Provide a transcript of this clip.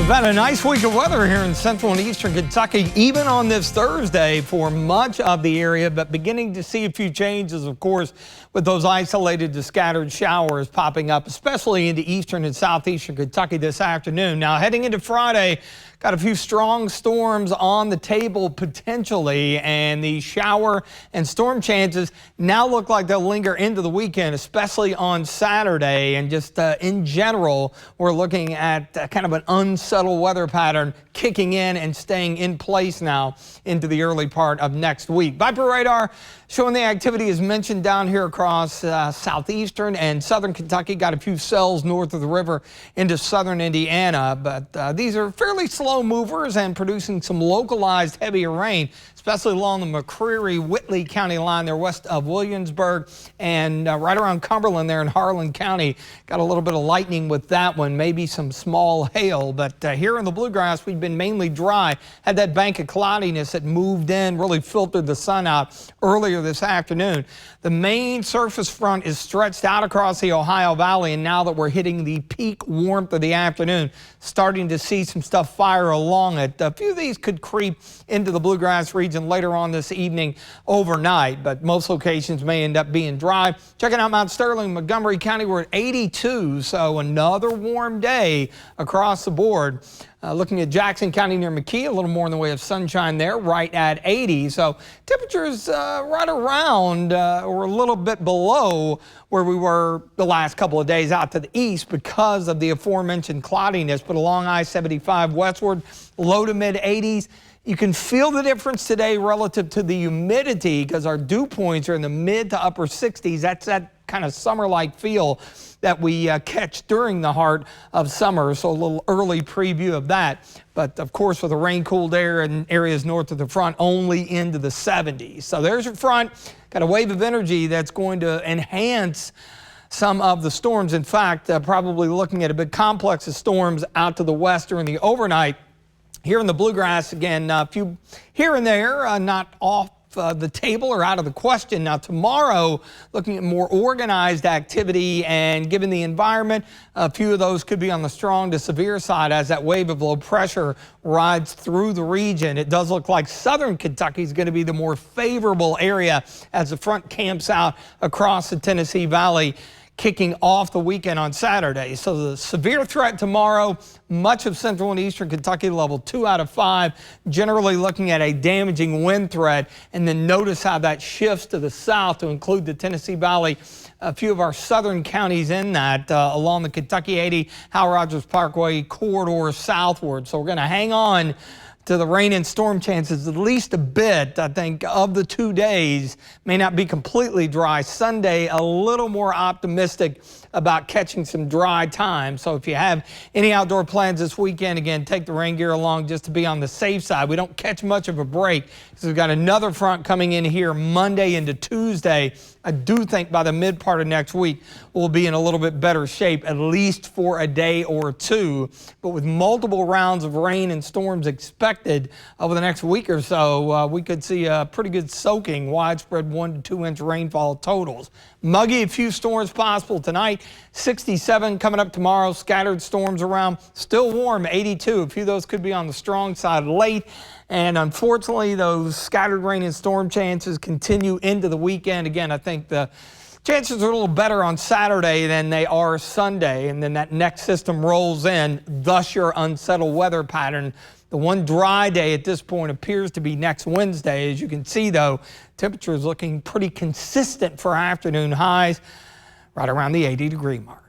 We've had a nice week of weather here in central and eastern Kentucky, even on this Thursday for much of the area, but beginning to see a few changes, of course, with those isolated to scattered showers popping up, especially into eastern and southeastern Kentucky this afternoon. Now, heading into Friday, got a few strong storms on the table potentially, and the shower and storm chances now look like they'll linger into the weekend, especially on Saturday. And just in general, we're looking at kind of an unsettled weather pattern kicking in and staying in place now into the early part of next week. Viper radar showing the activity as mentioned down here across southeastern and southern Kentucky. Got a few cells north of the river into southern Indiana, but these are fairly slow movers and producing some localized heavier rain, especially along the McCreary-Whitley County line there west of Williamsburg and right around Cumberland there in Harlan County. Got a little bit of lightning with that one, maybe some small hail, but here in the bluegrass we've been mainly dry. Had that bank of cloudiness that moved in, really filtered the sun out earlier this afternoon. The main surface front is stretched out across the Ohio Valley, and now that we're hitting the peak warmth of the afternoon, starting to see some stuff fire along it. A few of these could creep into the bluegrass region later on this evening overnight, but most locations may end up being dry. Checking out Mount Sterling, Montgomery County, we're at 82, so another warm day across the board. Looking at Jackson County near McKee, a little more in the way of sunshine there, right at 80. So temperatures right around or a little bit below where we were the last couple of days out to the east because of the aforementioned cloudiness. But along I-75 westward, low to mid 80s. You can feel the difference today relative to the humidity because our dew points are in the mid to upper 60s. That's that kind of summer-like feel that we catch during the heart of summer. So a little early preview of that. But of course, with the rain-cooled air in areas north of the front, only into the 70s. So there's your front. Got a wave of energy that's going to enhance some of the storms. In fact, probably looking at a big complex of storms out to the west during the overnight. Here in the bluegrass, again, a few here and there, not off the table or out of the question. Now tomorrow, looking at more organized activity, and given the environment, a few of those could be on the strong to severe side as that wave of low pressure rides through the region. It does look like southern Kentucky is going to be the more favorable area as the front camps out across the Tennessee Valley, kicking off the weekend on Saturday. So the severe threat tomorrow, much of central and eastern Kentucky, level 2 out of 5, generally looking at a damaging wind threat. And then notice how that shifts to the south to include the Tennessee Valley, a few of our southern counties in that along the Kentucky 80 Hal Rogers Parkway corridor southward. So we're going to hang on to the rain and storm chances at least a bit. I think of the 2 days may not be completely dry. Sunday, a little more optimistic about catching some dry time. So if you have any outdoor plans this weekend, again, take the rain gear along just to be on the safe side. We don't catch much of a break because we've got another front coming in here Monday into Tuesday. I do think by the mid part of next week, we'll be in a little bit better shape, at least for a day or two. But with multiple rounds of rain and storms expected over the next week or so, we could see a pretty good soaking, widespread 1 to 2 inch rainfall totals. Muggy, a few storms possible tonight. 67 coming up tomorrow. Scattered storms around. Still warm, 82. A few of those could be on the strong side late. And unfortunately, those scattered rain and storm chances continue into the weekend. Again, I think the chances are a little better on Saturday than they are Sunday. And then that next system rolls in, thus your unsettled weather pattern. The one dry day at this point appears to be next Wednesday. As you can see, though, temperatures looking pretty consistent for afternoon highs right around the 80-degree mark.